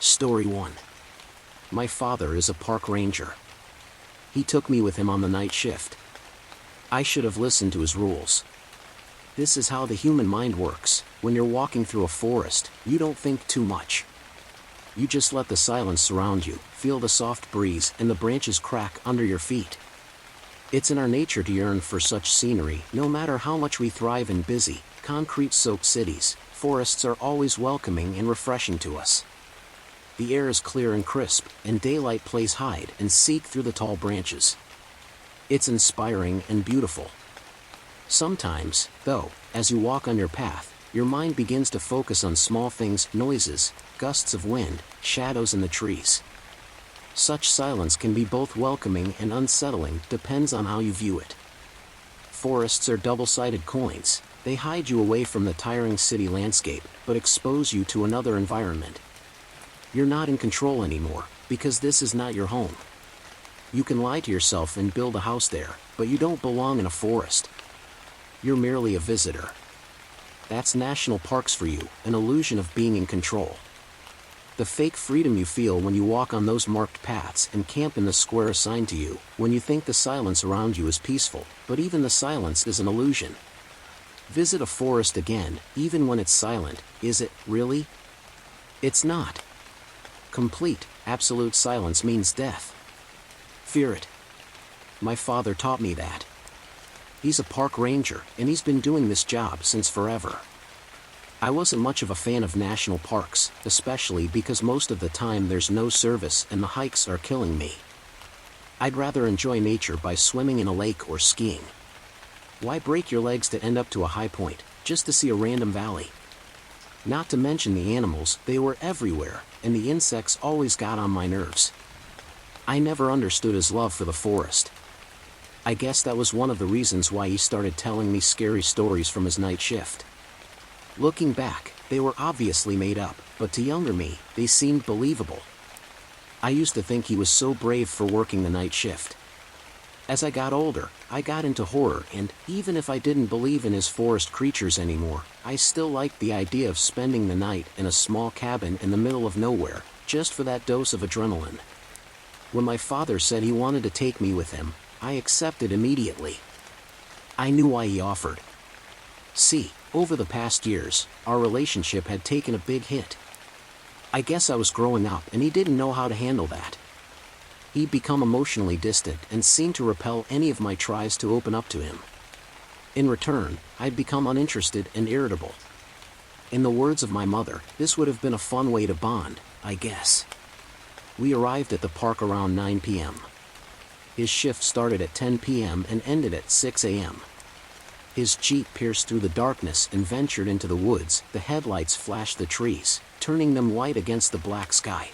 Story 1. My father is a park ranger. He took me with him on the night shift. I should have listened to his rules. This is how the human mind works. When you're walking through a forest, you don't think too much. You just let the silence surround you, feel the soft breeze and the branches crack under your feet. It's in our nature to yearn for such scenery. No matter how much we thrive in busy, concrete-soaked cities, forests are always welcoming and refreshing to us. The air is clear and crisp, and daylight plays hide and seek through the tall branches. It's inspiring and beautiful. Sometimes, though, as you walk on your path, your mind begins to focus on small things, noises, gusts of wind, shadows in the trees. Such silence can be both welcoming and unsettling, depends on how you view it. Forests are double-sided coins. They hide you away from the tiring city landscape, but expose you to another environment. You're not in control anymore, because this is not your home. You can lie to yourself and build a house there, but you don't belong in a forest. You're merely a visitor. That's national parks for you, an illusion of being in control. The fake freedom you feel when you walk on those marked paths and camp in the square assigned to you, when you think the silence around you is peaceful, but even the silence is an illusion. Visit a forest again, even when it's silent, is it, really? It's not. Complete, absolute silence means death. Fear it. My father taught me that. He's a park ranger, and he's been doing this job since forever. I wasn't much of a fan of national parks, especially because most of the time there's no service and the hikes are killing me. I'd rather enjoy nature by swimming in a lake or skiing. Why break your legs to end up to a high point, just to see a random valley? Not to mention the animals, they were everywhere, and the insects always got on my nerves. I never understood his love for the forest. I guess that was one of the reasons why he started telling me scary stories from his night shift. Looking back, they were obviously made up, but to younger me, they seemed believable. I used to think he was so brave for working the night shift. As I got older, I got into horror, and even if I didn't believe in his forest creatures anymore, I still liked the idea of spending the night in a small cabin in the middle of nowhere, just for that dose of adrenaline. When my father said he wanted to take me with him, I accepted immediately. I knew why he offered. See, over the past years, our relationship had taken a big hit. I guess I was growing up and he didn't know how to handle that. He'd become emotionally distant and seemed to repel any of my tries to open up to him. In return, I'd become uninterested and irritable. In the words of my mother, this would have been a fun way to bond, I guess. We arrived at the park around 9 p.m. His shift started at 10 p.m. and ended at 6 a.m. His Jeep pierced through the darkness and ventured into the woods. The headlights flashed the trees, turning them white against the black sky.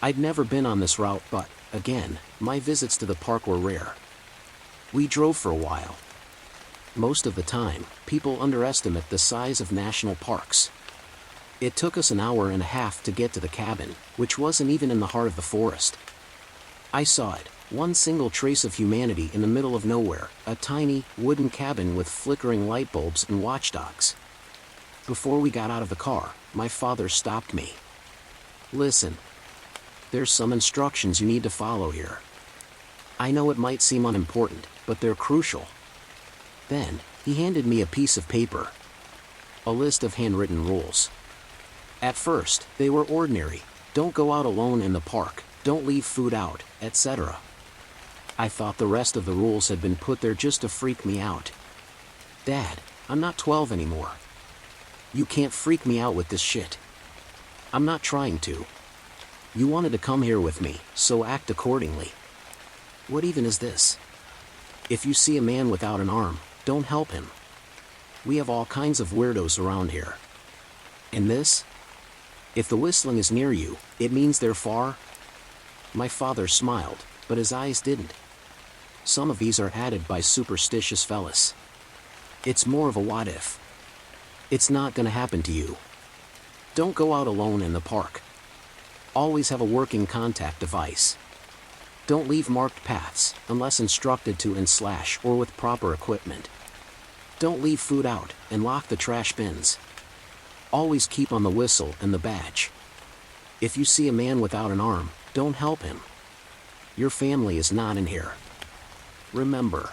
I'd never been on this route, but, again, my visits to the park were rare. We drove for a while. Most of the time, people underestimate the size of national parks. It took us an hour and a half to get to the cabin, which wasn't even in the heart of the forest. I saw it, one single trace of humanity in the middle of nowhere, a tiny, wooden cabin with flickering light bulbs and watchdogs. Before we got out of the car, my father stopped me. Listen. There's some instructions you need to follow here. I know it might seem unimportant, but they're crucial. Then, he handed me a piece of paper. A list of handwritten rules. At first, they were ordinary. Don't go out alone in the park, don't leave food out, etc. I thought the rest of the rules had been put there just to freak me out. Dad, I'm not 12 anymore. You can't freak me out with this shit. I'm not trying to. You wanted to come here with me, so act accordingly. What even is this? If you see a man without an arm, don't help him. We have all kinds of weirdos around here. And this? If the whistling is near you, it means they're far? My father smiled, but his eyes didn't. Some of these are added by superstitious fellas. It's more of a what if. It's not gonna happen to you. Don't go out alone in the park. Always have a working contact device. Don't leave marked paths, unless instructed to or with proper equipment. Don't leave food out, and lock the trash bins. Always keep on the whistle and the badge. If you see a man without an arm, don't help him. Your family is not in here. Remember,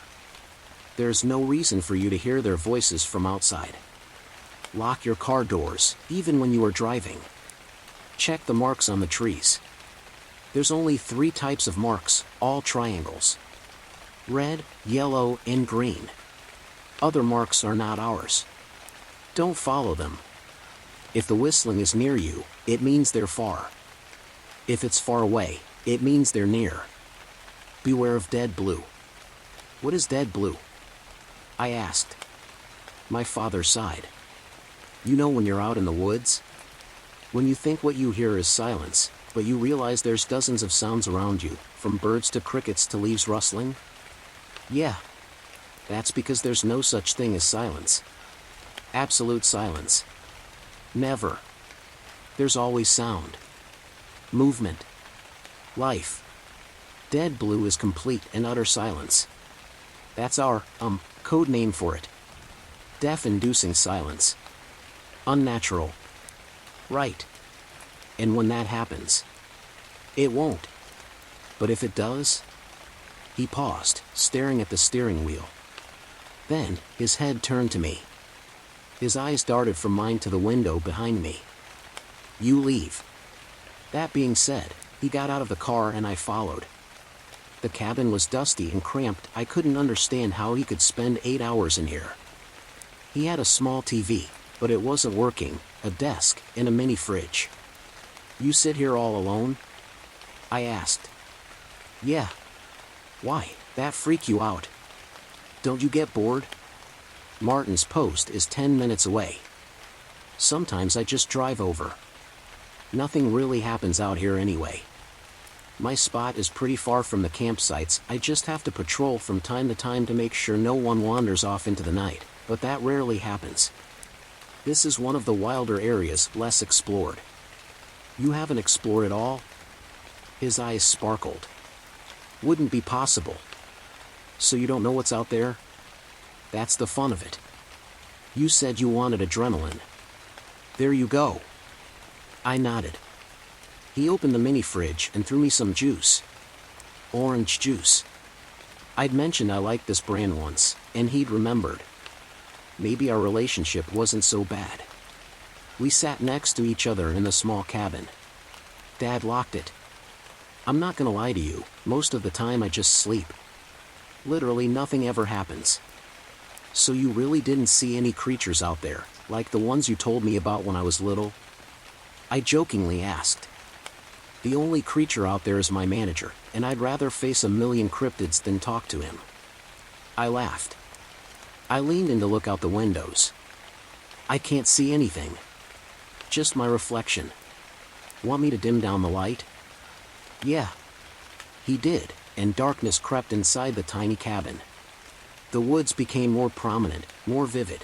there's no reason for you to hear their voices from outside. Lock your car doors, even when you are driving. Check the marks on the trees. There's only 3 types of marks, all triangles. Red, yellow, and green. Other marks are not ours. Don't follow them. If the whistling is near you, it means they're far. If it's far away, it means they're near. Beware of dead blue. What is dead blue? I asked. My father sighed. You know when you're out in the woods? When you think what you hear is silence, but you realize there's dozens of sounds around you, from birds to crickets to leaves rustling? Yeah. That's because there's no such thing as silence. Absolute silence. Never. There's always sound. Movement. Life. Dead blue is complete and utter silence. That's our, code name for it. Death-inducing silence. Unnatural. Right. And when that happens, it won't. But if it does? He paused, staring at the steering wheel. Then, his head turned to me. His eyes darted from mine to the window behind me. You leave. That being said, he got out of the car and I followed. The cabin was dusty and cramped. I couldn't understand how he could spend 8 hours in here. He had a small TV, but it wasn't working, a desk, and a mini fridge. You sit here all alone? I asked. Yeah. Why, that freak you out? Don't you get bored? Martin's post is 10 minutes away. Sometimes I just drive over. Nothing really happens out here anyway. My spot is pretty far from the campsites. I just have to patrol from time to time to make sure no one wanders off into the night, but that rarely happens. This is one of the wilder areas, less explored. You haven't explored it all? His eyes sparkled. Wouldn't be possible. So you don't know what's out there? That's the fun of it. You said you wanted adrenaline. There you go. I nodded. He opened the mini fridge and threw me some juice. Orange juice. I'd mentioned I liked this brand once, and he'd remembered. Maybe our relationship wasn't so bad. We sat next to each other in the small cabin. Dad locked it. I'm not gonna lie to you, most of the time I just sleep. Literally nothing ever happens. So you really didn't see any creatures out there, like the ones you told me about when I was little? I jokingly asked. The only creature out there is my manager, and I'd rather face a million cryptids than talk to him. I laughed. I leaned in to look out the windows. I can't see anything. Just my reflection. Want me to dim down the light? Yeah. He did, and darkness crept inside the tiny cabin. The woods became more prominent, more vivid.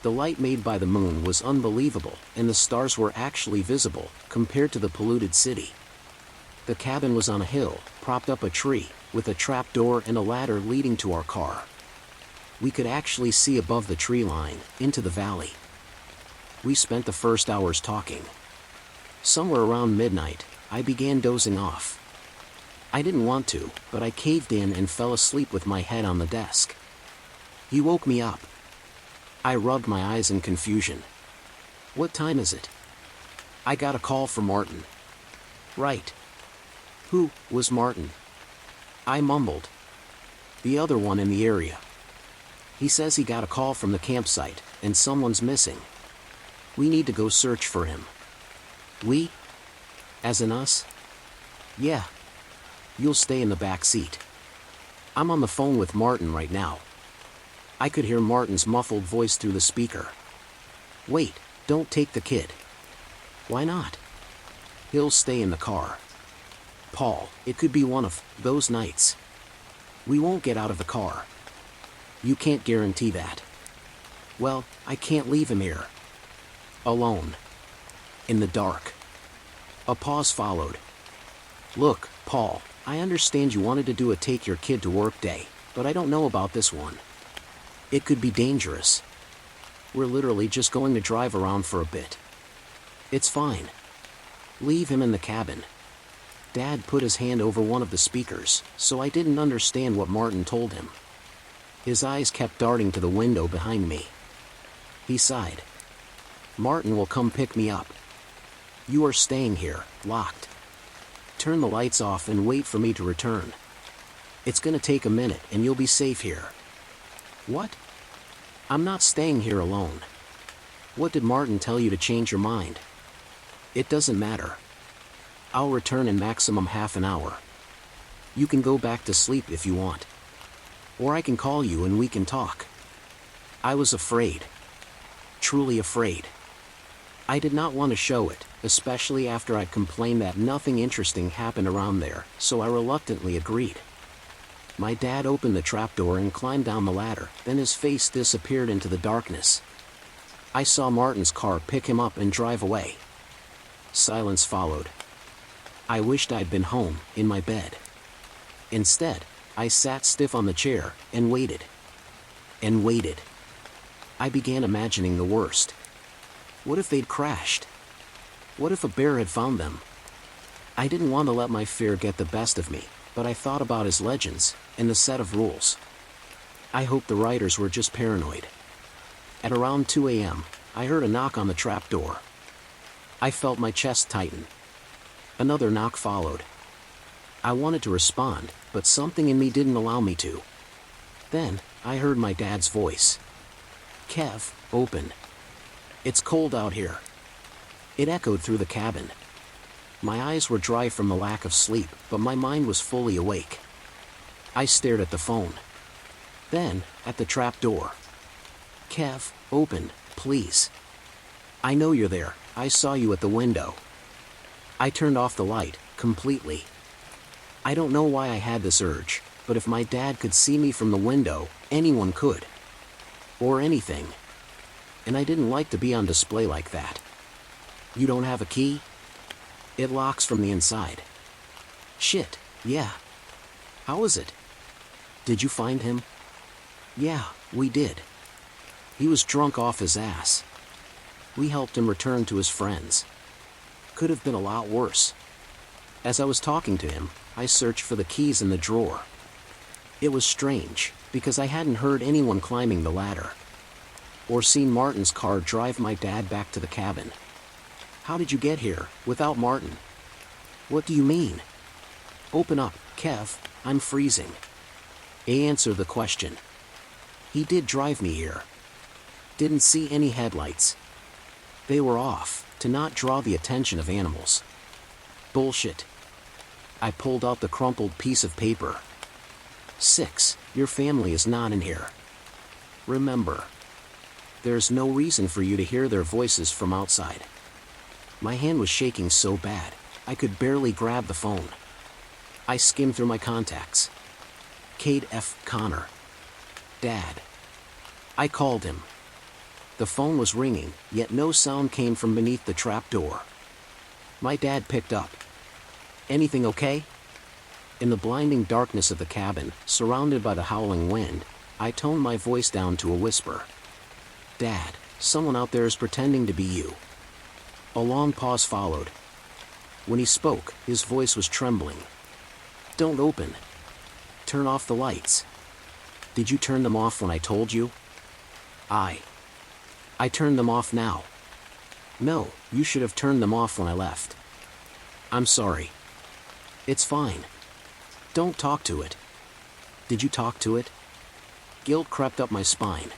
The light made by the moon was unbelievable, and the stars were actually visible, compared to the polluted city. The cabin was on a hill, propped up a tree, with a trapdoor and a ladder leading to our car. We could actually see above the tree line, into the valley. We spent the first hours talking. Somewhere around midnight, I began dozing off. I didn't want to, but I caved in and fell asleep with my head on the desk. He woke me up. I rubbed my eyes in confusion. What time is it? I got a call from Martin. Right. Who was Martin? I mumbled. The other one in the area. He says he got a call from the campsite, and someone's missing. We need to go search for him. We? As in us? Yeah. You'll stay in the back seat. I'm on the phone with Martin right now. I could hear Martin's muffled voice through the speaker. Wait, don't take the kid. Why not? He'll stay in the car. Paul, it could be one of those nights. We won't get out of the car. You can't guarantee that. Well, I can't leave him here. Alone. In the dark. A pause followed. Look, Paul, I understand you wanted to do a take your kid to work day, but I don't know about this one. It could be dangerous. We're literally just going to drive around for a bit. It's fine. Leave him in the cabin. Dad put his hand over one of the speakers, so I didn't understand what Martin told him. His eyes kept darting to the window behind me. He sighed. Martin will come pick me up. You are staying here, locked. Turn the lights off and wait for me to return. It's gonna take a minute and you'll be safe here. What? I'm not staying here alone. What did Martin tell you to change your mind? It doesn't matter. I'll return in maximum half an hour. You can go back to sleep if you want. Or I can call you and we can talk. I was afraid. Truly afraid. I did not want to show it, especially after I'd complained that nothing interesting happened around there, so I reluctantly agreed. My dad opened the trapdoor and climbed down the ladder, then his face disappeared into the darkness. I saw Martin's car pick him up and drive away. Silence followed. I wished I'd been home, in my bed. Instead, I sat stiff on the chair, and waited. And waited. I began imagining the worst. What if they'd crashed? What if a bear had found them? I didn't want to let my fear get the best of me, but I thought about his legends, and the set of rules. I hoped the writers were just paranoid. At around 2 a.m., I heard a knock on the trapdoor. I felt my chest tighten. Another knock followed. I wanted to respond, but something in me didn't allow me to. Then, I heard my dad's voice. Kev, open. It's cold out here. It echoed through the cabin. My eyes were dry from the lack of sleep, but my mind was fully awake. I stared at the phone. Then, at the trap door. Kev, open, please. I know you're there, I saw you at the window. I turned off the light, completely. I don't know why I had this urge, but if my dad could see me from the window, anyone could. Or anything. And I didn't like to be on display like that. You don't have a key? It locks from the inside. Shit, yeah. How is it? Did you find him? Yeah, we did. He was drunk off his ass. We helped him return to his friends. Could have been a lot worse. As I was talking to him, I searched for the keys in the drawer. It was strange, because I hadn't heard anyone climbing the ladder. Or seen Martin's car drive my dad back to the cabin. How did you get here, without Martin? What do you mean? Open up, Kev, I'm freezing. Answer the question. He did drive me here. Didn't see any headlights. They were off, to not draw the attention of animals. Bullshit. I pulled out the crumpled piece of paper. 6. Your family is not in here. Remember. There's no reason for you to hear their voices from outside. My hand was shaking so bad, I could barely grab the phone. I skimmed through my contacts. Cade F. Connor. Dad. I called him. The phone was ringing, yet no sound came from beneath the trapdoor. My dad picked up. Anything okay? In the blinding darkness of the cabin, surrounded by the howling wind, I toned my voice down to a whisper. Dad, someone out there is pretending to be you. A long pause followed. When he spoke, his voice was trembling. Don't open. Turn off the lights. Did you turn them off when I told you? I turned them off now. No, you should have turned them off when I left. I'm sorry. It's fine. Don't talk to it. Did you talk to it? Guilt crept up my spine.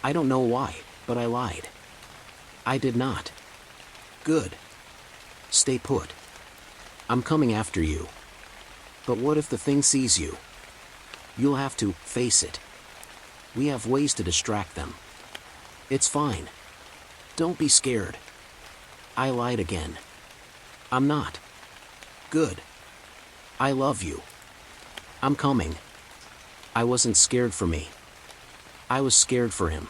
I don't know why, but I lied. I did not. Good. Stay put. I'm coming after you. But what if the thing sees you? You'll have to face it. We have ways to distract them. It's fine. Don't be scared. I lied again. I'm not. Good. I love you. I'm coming. I wasn't scared for me. I was scared for him.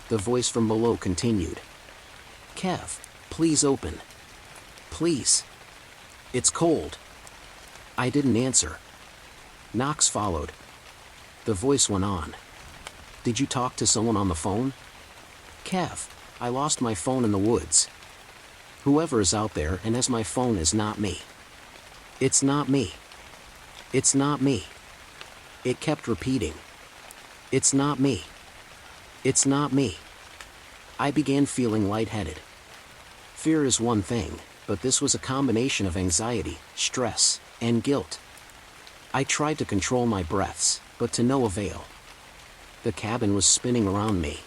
The voice from below continued. Kev, please open. Please. It's cold. I didn't answer. Knocks followed. The voice went on. Did you talk to someone on the phone? Kev, I lost my phone in the woods. Whoever is out there and has my phone is not me. It's not me. It's not me. It kept repeating. It's not me. It's not me. I began feeling lightheaded. Fear is one thing, but this was a combination of anxiety, stress, and guilt. I tried to control my breaths, but to no avail. The cabin was spinning around me.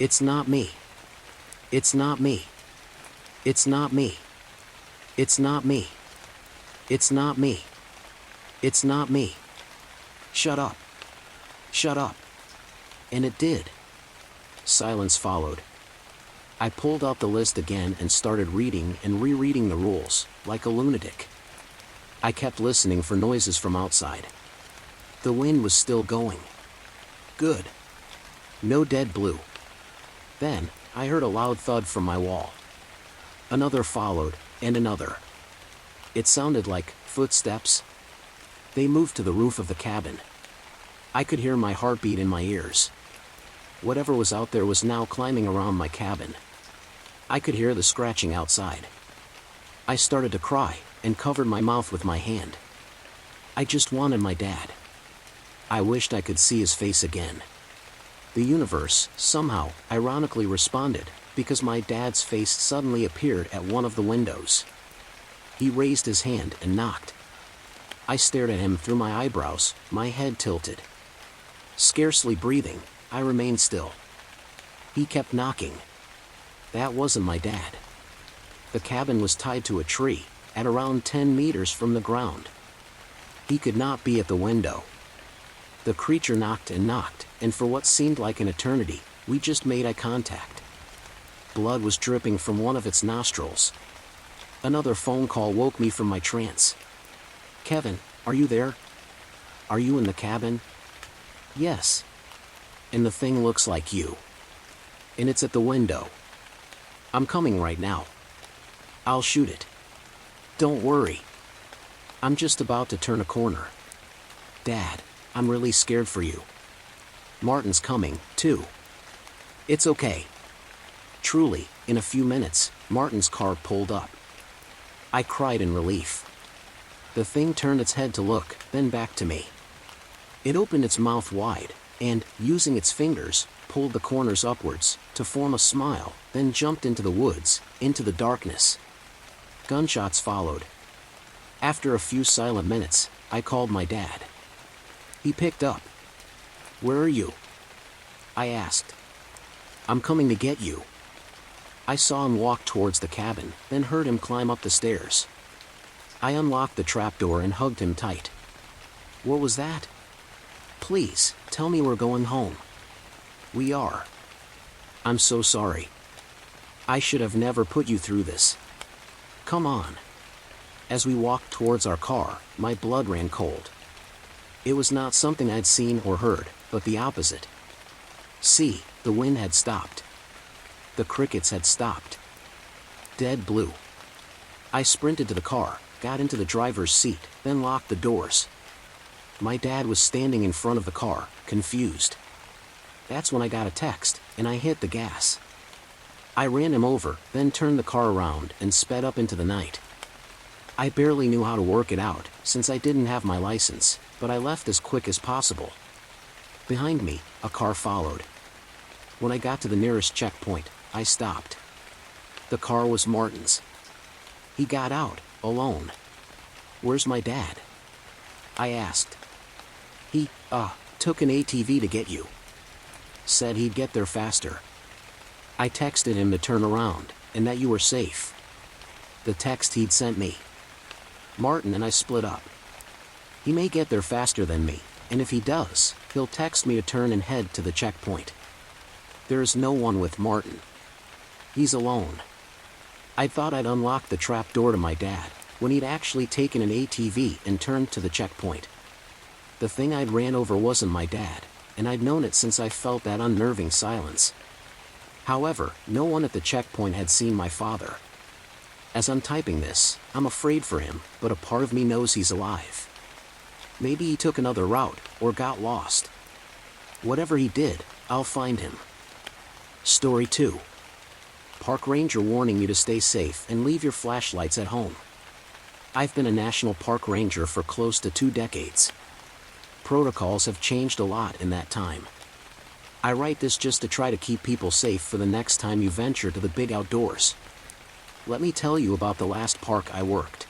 It's not me. It's not me. It's not me. It's not me. It's not me. It's not me. Shut up. Shut up. And it did. Silence followed. I pulled out the list again and started reading and rereading the rules, like a lunatic. I kept listening for noises from outside. The wind was still going. Good. No dead blue. Then, I heard a loud thud from my wall. Another followed, and another. It sounded like footsteps. They moved to the roof of the cabin. I could hear my heartbeat in my ears. Whatever was out there was now climbing around my cabin. I could hear the scratching outside. I started to cry, and covered my mouth with my hand. I just wanted my dad. I wished I could see his face again. The universe, somehow, ironically responded, because my dad's face suddenly appeared at one of the windows. He raised his hand and knocked. I stared at him through my eyebrows, my head tilted. Scarcely breathing, I remained still. He kept knocking. That wasn't my dad. The cabin was tied to a tree, at around 10 meters from the ground. He could not be at the window. The creature knocked, and for what seemed like an eternity, we just made eye contact. Blood was dripping from one of its nostrils. Another phone call woke me from my trance. Kevin, are you there? Are you in the cabin? Yes. And the thing looks like you. And it's at the window. I'm coming right now. I'll shoot it. Don't worry. I'm just about to turn a corner. Dad, I'm really scared for you. Martin's coming, too. It's okay. Truly, in a few minutes, Martin's car pulled up. I cried in relief. The thing turned its head to look, then back to me. It opened its mouth wide, and, using its fingers, pulled the corners upwards, to form a smile, then jumped into the woods, into the darkness. Gunshots followed. After a few silent minutes, I called my dad. He picked up. Where are you? I asked. I'm coming to get you. I saw him walk towards the cabin, then heard him climb up the stairs. I unlocked the trapdoor and hugged him tight. What was that? Please, tell me we're going home. We are. I'm so sorry. I should have never put you through this. Come on. As we walked towards our car, my blood ran cold. It was not something I'd seen or heard, but the opposite. See, the wind had stopped. The crickets had stopped. Dead blue. I sprinted to the car, got into the driver's seat, then locked the doors. My dad was standing in front of the car, confused. That's when I got a text, and I hit the gas. I ran him over, then turned the car around and sped up into the night. I barely knew how to work it out, since I didn't have my license, but I left as quick as possible. Behind me, a car followed. When I got to the nearest checkpoint, I stopped. The car was Martin's. He got out, alone. Where's my dad? I asked. He, took an ATV to get you. Said he'd get there faster. I texted him to turn around, and that you were safe. The text he'd sent me. Martin and I split up. He may get there faster than me, and if he does, he'll text me to turn and head to the checkpoint. There is no one with Martin. He's alone. I thought I'd unlocked the trap door to my dad, when he'd actually taken an ATV and turned to the checkpoint. The thing I'd ran over wasn't my dad, and I'd known it since I felt that unnerving silence. However, no one at the checkpoint had seen my father. As I'm typing this, I'm afraid for him, but a part of me knows he's alive. Maybe he took another route, or got lost. Whatever he did, I'll find him. Story 2. park ranger warning you to stay safe and leave your flashlights at home. I've been a national park ranger for close to 2 decades. Protocols have changed a lot in that time. I write this just to try to keep people safe for the next time you venture to the big outdoors. Let me tell you about the last park I worked.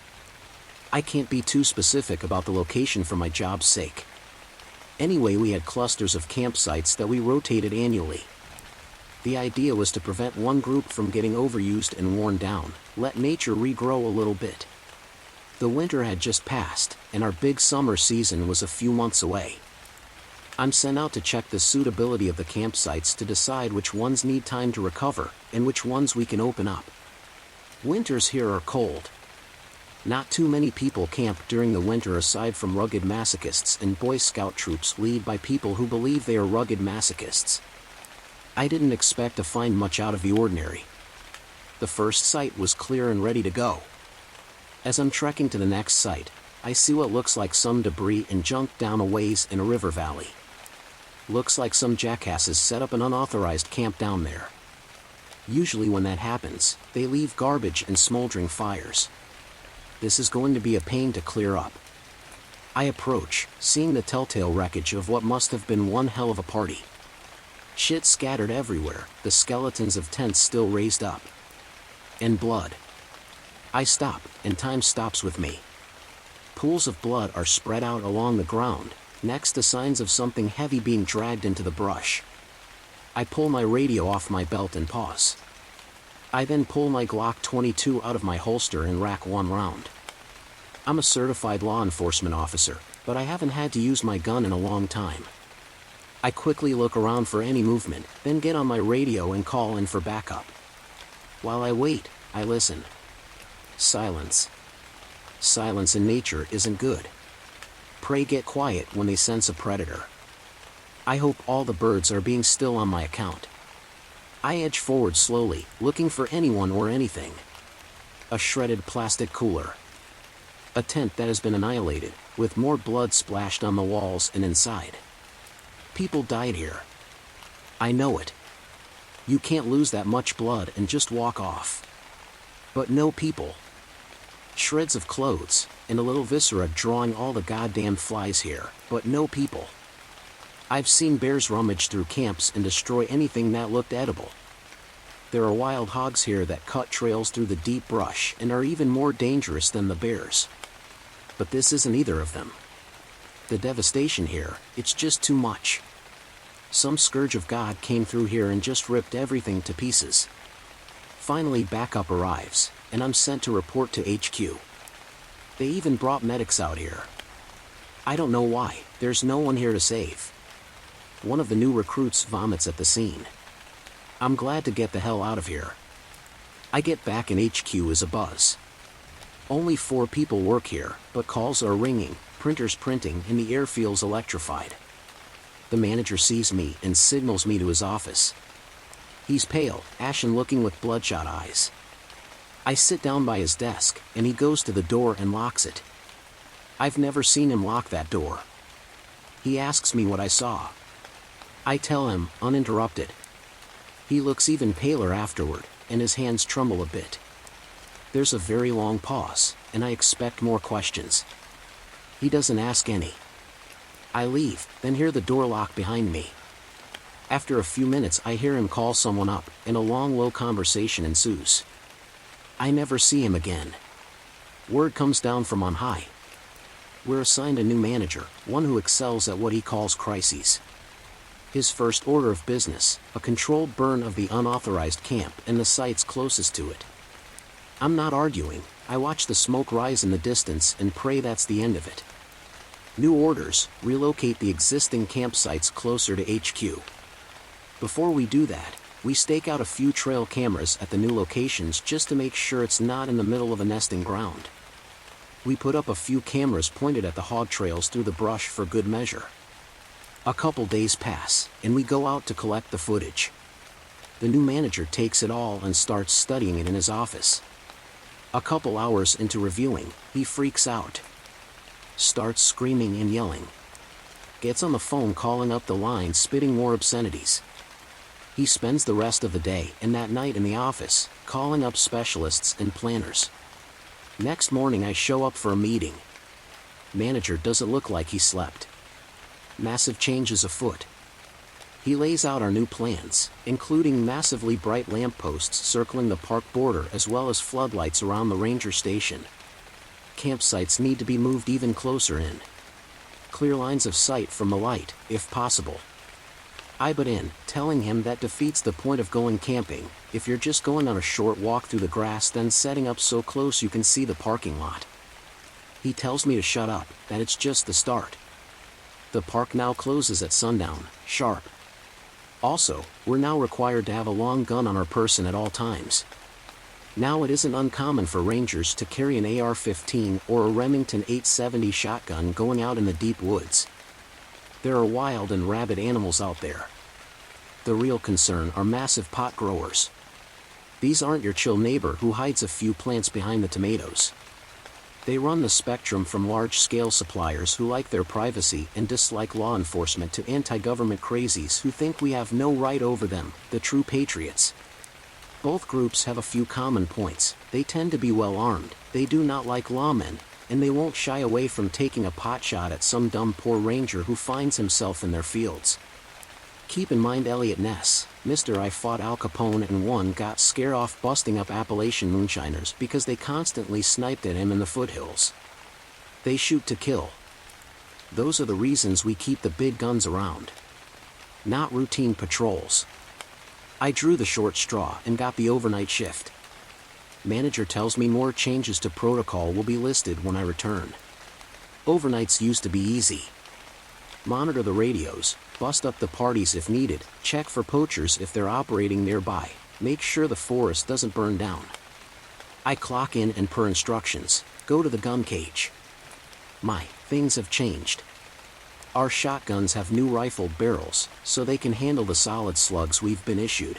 I can't be too specific about the location for my job's sake. Anyway, we had clusters of campsites that we rotated annually. The idea was to prevent one group from getting overused and worn down, let nature regrow a little bit. The winter had just passed, and our big summer season was a few months away. I'm sent out to check the suitability of the campsites to decide which ones need time to recover, and which ones we can open up. Winters here are cold. Not too many people camp during the winter aside from rugged masochists and Boy Scout troops led by people who believe they are rugged masochists. I didn't expect to find much out of the ordinary. The first site was clear and ready to go. As I'm trekking to the next site, I see what looks like some debris and junk down a ways in a river valley. Looks like some jackasses set up an unauthorized camp down there. Usually when that happens, they leave garbage and smoldering fires. This is going to be a pain to clear up. I approach, seeing the telltale wreckage of what must have been one hell of a party. Shit scattered everywhere, the skeletons of tents still raised up. And blood. I stop, and time stops with me. Pools of blood are spread out along the ground, next to signs of something heavy being dragged into the brush. I pull my radio off my belt and pause. I then pull my Glock 22 out of my holster and rack one round. I'm a certified law enforcement officer, but I haven't had to use my gun in a long time. I quickly look around for any movement, then get on my radio and call in for backup. While I wait, I listen. Silence. Silence in nature isn't good. Prey get quiet when they sense a predator. I hope all the birds are being still on my account. I edge forward slowly, looking for anyone or anything. A shredded plastic cooler. A tent that has been annihilated, with more blood splashed on the walls and inside. People died here. I know it. You can't lose that much blood and just walk off. But no people. Shreds of clothes, and a little viscera drawing all the goddamn flies here, but no people. I've seen bears rummage through camps and destroy anything that looked edible. There are wild hogs here that cut trails through the deep brush and are even more dangerous than the bears. But this isn't either of them. The devastation here, it's just too much. Some scourge of God came through here and just ripped everything to pieces. Finally backup arrives, and I'm sent to report to HQ. They even brought medics out here. I don't know why, there's no one here to save. One of the new recruits vomits at the scene. I'm glad to get the hell out of here. I get back and HQ is abuzz. Only 4 people work here, but calls are ringing, printers printing, and the air feels electrified. The manager sees me and signals me to his office. He's pale, ashen-looking with bloodshot eyes. I sit down by his desk, and he goes to the door and locks it. I've never seen him lock that door. He asks me what I saw. I tell him, uninterrupted. He looks even paler afterward, and his hands tremble a bit. There's a very long pause, and I expect more questions. He doesn't ask any. I leave, then hear the door lock behind me. After a few minutes I hear him call someone up, and a long low conversation ensues. I never see him again. Word comes down from on high. We're assigned a new manager, one who excels at what he calls crises. His first order of business, a controlled burn of the unauthorized camp and the sites closest to it. I'm not arguing, I watch the smoke rise in the distance and pray that's the end of it. New orders, relocate the existing campsites closer to HQ. Before we do that, we stake out a few trail cameras at the new locations just to make sure it's not in the middle of a nesting ground. We put up a few cameras pointed at the hog trails through the brush for good measure. A couple days pass, and we go out to collect the footage. The new manager takes it all and starts studying it in his office. A couple hours into reviewing, he freaks out. Starts screaming and yelling. Gets on the phone calling up the line spitting more obscenities. He spends the rest of the day and that night in the office, calling up specialists and planners. Next morning I show up for a meeting. Manager doesn't look like he slept. Massive changes afoot. He lays out our new plans, including massively bright lampposts circling the park border as well as floodlights around the ranger station. Campsites need to be moved even closer in. Clear lines of sight from the light, if possible. I butt in, telling him that defeats the point of going camping. If you're just going on a short walk through the grass, then setting up so close you can see the parking lot. He tells me to shut up, that it's just the start. The park now closes at sundown, sharp. Also, we're now required to have a long gun on our person at all times. Now it isn't uncommon for rangers to carry an AR-15 or a Remington 870 shotgun going out in the deep woods. There are wild and rabid animals out there. The real concern are massive pot growers. These aren't your chill neighbor who hides a few plants behind the tomatoes. They run the spectrum from large-scale suppliers who like their privacy and dislike law enforcement to anti-government crazies who think we have no right over them, the true patriots. Both groups have a few common points. They tend to be well-armed, they do not like lawmen, and they won't shy away from taking a pot shot at some dumb poor ranger who finds himself in their fields. Keep in mind Elliot Ness, Mr. I fought Al Capone and one got scare off busting up Appalachian moonshiners because they constantly sniped at him in the foothills. They shoot to kill. Those are the reasons we keep the big guns around. Not routine patrols. I drew the short straw and got the overnight shift. Manager tells me more changes to protocol will be listed when I return. Overnights used to be easy. Monitor the radios, bust up the parties if needed, check for poachers if they're operating nearby, make sure the forest doesn't burn down. I clock in and per instructions, go to the gun cage. Things have changed. Our shotguns have new rifled barrels, so they can handle the solid slugs we've been issued.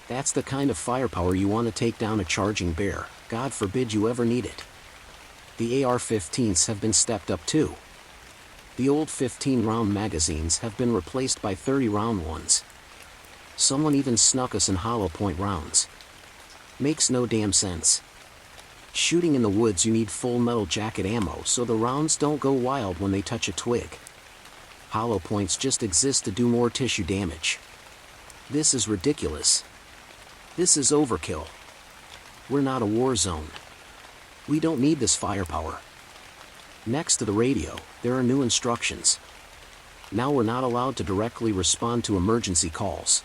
That's the kind of firepower you want to take down a charging bear, God forbid you ever need it. The AR-15s have been stepped up too. The old 15-round magazines have been replaced by 30-round ones. Someone even snuck us in hollow point rounds. Makes no damn sense. Shooting in the woods you need full metal jacket ammo so the rounds don't go wild when they touch a twig. Hollow points just exist to do more tissue damage. This is ridiculous. This is overkill. We're not a war zone. We don't need this firepower. Next to the radio, there are new instructions. Now we're not allowed to directly respond to emergency calls.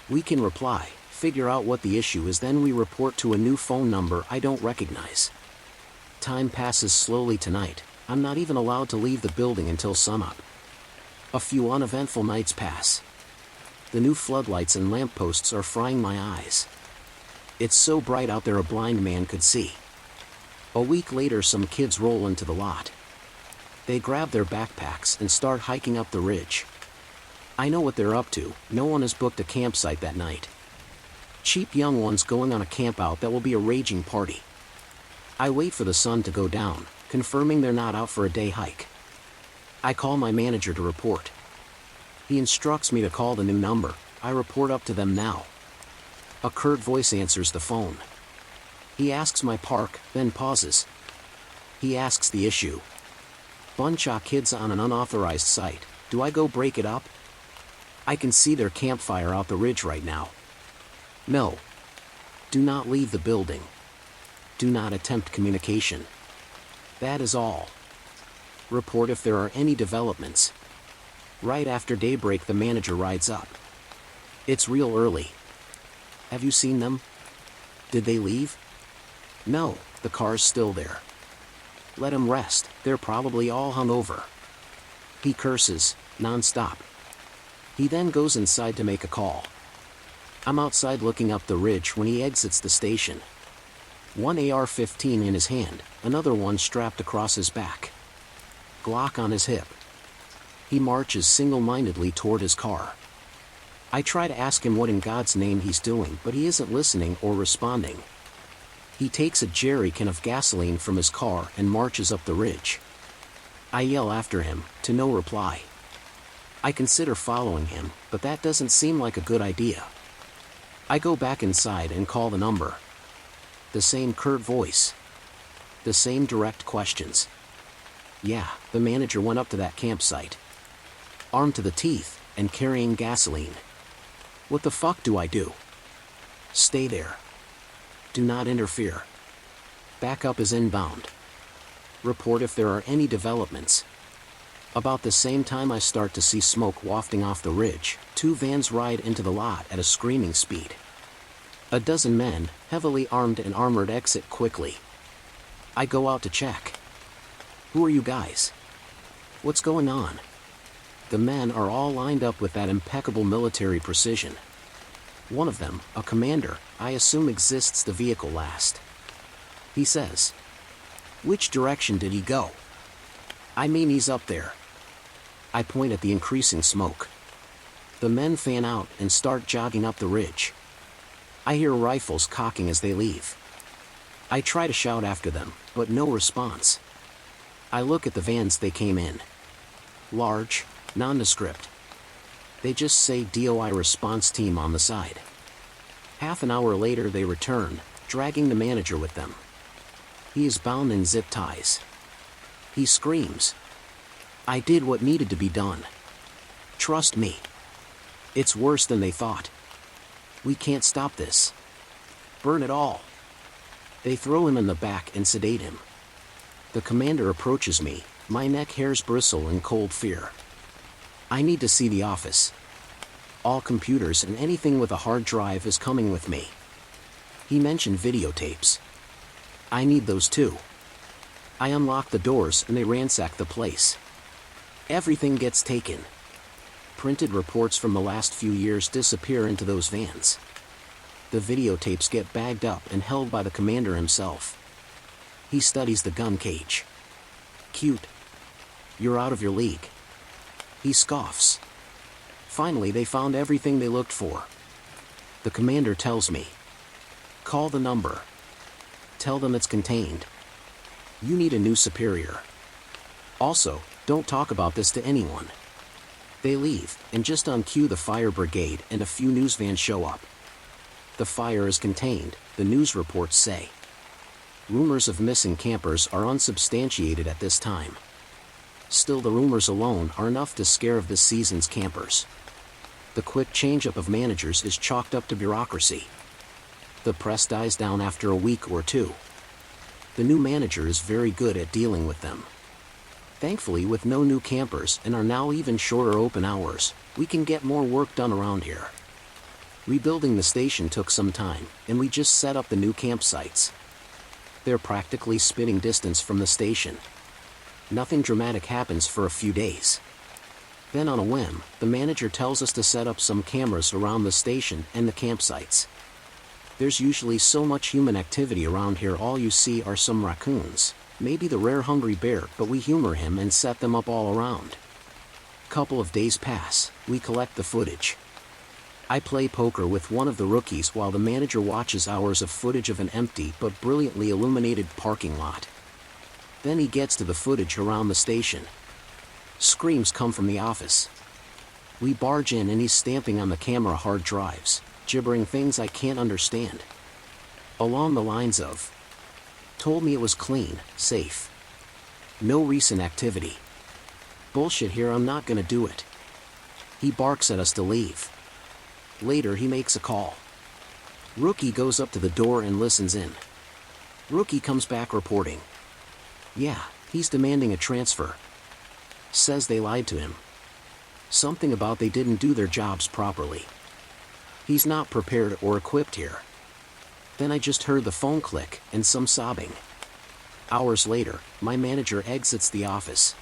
We can reply, figure out what the issue is, then we report to a new phone number I don't recognize. Time passes slowly tonight. I'm not even allowed to leave the building until sunup. A few uneventful nights pass. The new floodlights and lampposts are frying my eyes. It's so bright out there a blind man could see. A week later some kids roll into the lot. They grab their backpacks and start hiking up the ridge. I know what they're up to, no one has booked a campsite that night. Cheap young ones going on a campout that will be a raging party. I wait for the sun to go down, confirming they're not out for a day hike. I call my manager to report. He instructs me to call the new number. I report up to them now. A curt voice answers the phone. He asks my park, then pauses. He asks the issue. Bunch of kids on an unauthorized site, do I go break it up? I can see their campfire out the ridge right now. No. Do not leave the building. Do not attempt communication. That is all. Report if there are any developments. Right after daybreak the manager rides up. It's real early. Have you seen them? Did they leave? No, the car's still there. Let 'em rest, they're probably all hungover. He curses, non-stop. He then goes inside to make a call. I'm outside looking up the ridge when he exits the station. One AR-15 in his hand, another one strapped across his back. Glock on his hip. He marches single-mindedly toward his car. I try to ask him what in God's name he's doing, but he isn't listening or responding. He takes a jerry can of gasoline from his car and marches up the ridge. I yell after him, to no reply. I consider following him, but that doesn't seem like a good idea. I go back inside and call the number. The same curt voice. The same direct questions. Yeah, the manager went up to that campsite. Armed to the teeth, and carrying gasoline. What the fuck do I do? Stay there. Do not interfere. Backup is inbound. Report if there are any developments. About the same time I start to see smoke wafting off the ridge, 2 vans ride into the lot at a screaming speed. A dozen men, heavily armed and armored, exit quickly. I go out to check. Who are you guys? What's going on? The men are all lined up with that impeccable military precision. One of them, a commander, I assume exists the vehicle last. He says, "Which direction did he go?" "I mean, he's up there." I point at the increasing smoke. The men fan out and start jogging up the ridge. I hear rifles cocking as they leave. I try to shout after them, but no response. I look at the vans they came in. Large, nondescript. They just say DOI response team on the side. Half an hour later they return, dragging the manager with them. He is bound in zip ties. He screams, "I did what needed to be done. Trust me. It's worse than they thought. We can't stop this. Burn it all." They throw him in the back and sedate him. The commander approaches me, my neck hairs bristle in cold fear. I need to see the office. All computers and anything with a hard drive is coming with me. He mentioned videotapes. I need those too. I unlock the doors and they ransack the place. Everything gets taken. Printed reports from the last few years disappear into those vans. The videotapes get bagged up and held by the commander himself. He studies the gun cage. "Cute. You're out of your league." He scoffs. Finally, they found everything they looked for. The commander tells me, "Call the number. Tell them it's contained. You need a new superior. Also, don't talk about this to anyone." They leave, and just on cue the fire brigade and a few news vans show up. The fire is contained, the news reports say. Rumors of missing campers are unsubstantiated at this time. Still, the rumors alone are enough to scare of this season's campers. The quick change-up of managers is chalked up to bureaucracy. The press dies down after a week or two. The new manager is very good at dealing with them. Thankfully, with no new campers and our now even shorter open hours, we can get more work done around here. Rebuilding the station took some time, and we just set up the new campsites. They're practically spitting distance from the station. Nothing dramatic happens for a few days. Then on a whim, the manager tells us to set up some cameras around the station and the campsites. There's usually so much human activity around here, all you see are some raccoons, maybe the rare hungry bear, but we humor him and set them up all around. Couple of days pass, we collect the footage. I play poker with one of the rookies while the manager watches hours of footage of an empty but brilliantly illuminated parking lot. Then he gets to the footage around the station. Screams come from the office. We barge in and he's stamping on the camera hard drives, gibbering things I can't understand. Along the lines of, "Told me it was clean, safe. No recent activity. Bullshit here, I'm not gonna do it." He barks at us to leave. Later he makes a call. Rookie goes up to the door and listens in. Rookie comes back reporting. Yeah, he's demanding a transfer. Says they lied to him. Something about they didn't do their jobs properly. He's not prepared or equipped here. Then I just heard the phone click and some sobbing. Hours later, my manager exits the office.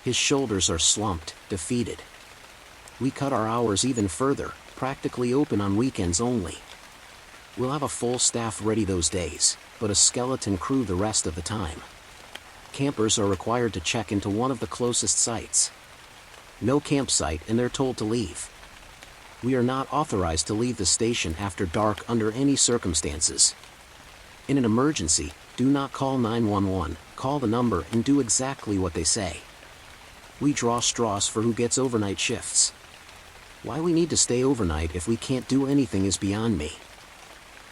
His shoulders are slumped, defeated. We cut our hours even further, practically open on weekends only. We'll have a full staff ready those days, but a skeleton crew the rest of the time. Campers are required to check into one of the closest sites. No campsite and they're told to leave. We are not authorized to leave the station after dark under any circumstances. In an emergency, do not call 911, call the number and do exactly what they say. We draw straws for who gets overnight shifts. Why we need to stay overnight if we can't do anything is beyond me.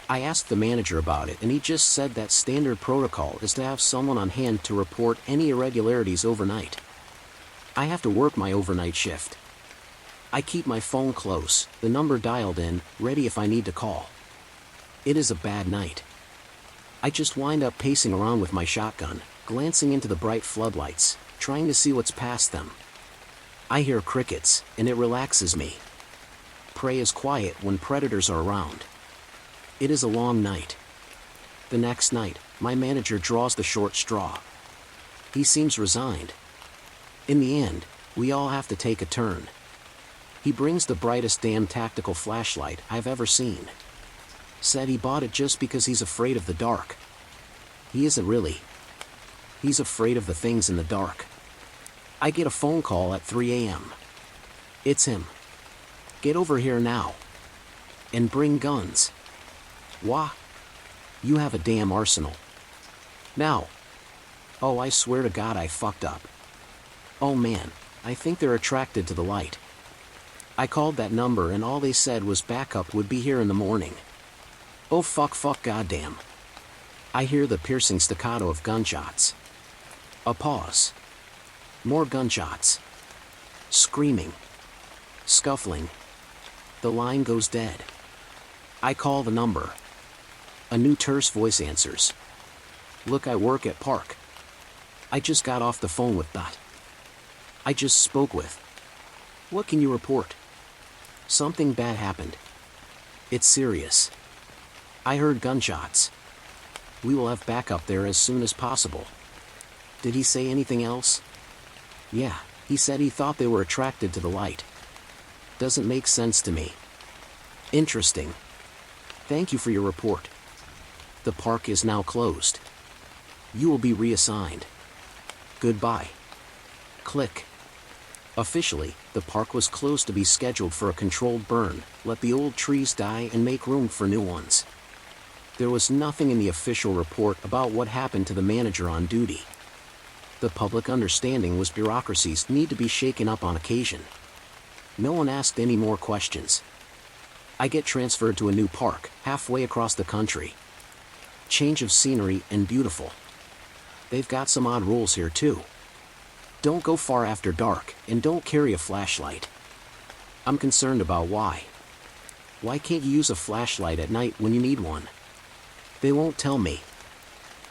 I asked the manager about it and he just said that standard protocol is to have someone on hand to report any irregularities overnight. I have to work my overnight shift. I keep my phone close, the number dialed in, ready if I need to call. It is a bad night. I just wind up pacing around with my shotgun, glancing into the bright floodlights, trying to see what's past them. I hear crickets, and it relaxes me. Prey is quiet when predators are around. It is a long night. The next night, my manager draws the short straw. He seems resigned. In the end, we all have to take a turn. He brings the brightest damn tactical flashlight I've ever seen. Said he bought it just because he's afraid of the dark. He isn't really. He's afraid of the things in the dark. I get a phone call at 3 a.m. It's him. Get over here now. And bring guns. Wah. You have a damn arsenal. Now. Oh, I swear to God I fucked up. Oh man, I think they're attracted to the light. I called that number and all they said was backup would be here in the morning. Oh fuck goddamn. I hear the piercing staccato of gunshots. A pause. More gunshots. Screaming. Scuffling. The line goes dead. I call the number. A new terse voice answers. Look, I work at Park. I just got off the phone with Dot. I just spoke with. What can you report? Something bad happened. It's serious. I heard gunshots. We will have backup there as soon as possible. Did he say anything else? Yeah, he said he thought they were attracted to the light. Doesn't make sense to me. Interesting. Thank you for your report. The park is now closed. You will be reassigned. Goodbye. Click. Officially, the park was closed to be scheduled for a controlled burn, let the old trees die and make room for new ones. There was nothing in the official report about what happened to the manager on duty. The public understanding was bureaucracies need to be shaken up on occasion. No one asked any more questions. I get transferred to a new park, halfway across the country. Change of scenery and beautiful. They've got some odd rules here too. Don't go far after dark, and don't carry a flashlight. I'm concerned about why. Why can't you use a flashlight at night when you need one? They won't tell me.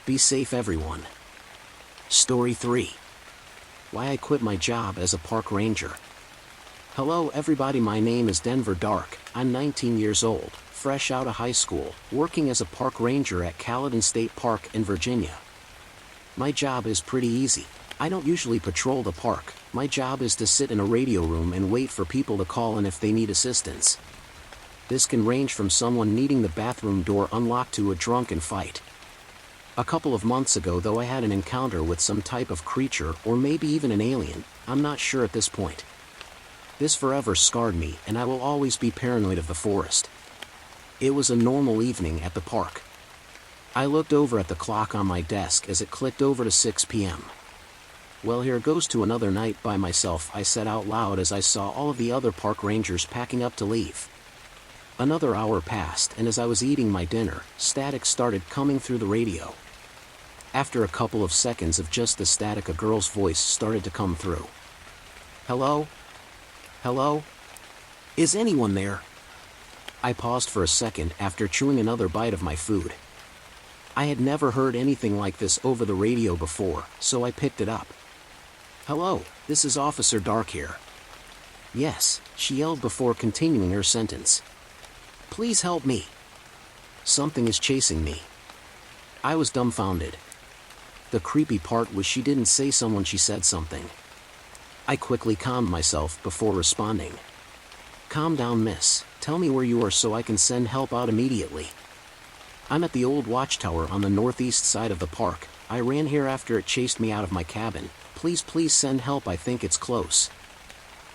Be safe, everyone. Story 3. Why I quit my job as a park ranger. Hello everybody, my name is Denver Dark. I'm 19 years old, fresh out of high school, working as a park ranger at Caledon State Park in Virginia. My job is pretty easy. I don't usually patrol the park. My job is to sit in a radio room and wait for people to call in if they need assistance. This can range from someone needing the bathroom door unlocked to a drunken fight. A couple of months ago though, I had an encounter with some type of creature or maybe even an alien, I'm not sure at this point. This forever scarred me and I will always be paranoid of the forest. It was a normal evening at the park. I looked over at the clock on my desk as it clicked over to 6 p.m. Well, here goes to another night by myself, I said out loud as I saw all of the other park rangers packing up to leave. Another hour passed and as I was eating my dinner, static started coming through the radio. After a couple of seconds of just the static, a girl's voice started to come through. Hello? Hello? Is anyone there? I paused for a second after chewing another bite of my food. I had never heard anything like this over the radio before, so I picked it up. Hello, this is Officer Dark here. Yes, she yelled before continuing her sentence. Please help me. Something is chasing me. I was dumbfounded. The creepy part was she didn't say someone, she said something. I quickly calmed myself before responding. Calm down, miss. Tell me where you are so I can send help out immediately. I'm at the old watchtower on the northeast side of the park. I ran here after it chased me out of my cabin. Please send help, I think it's close.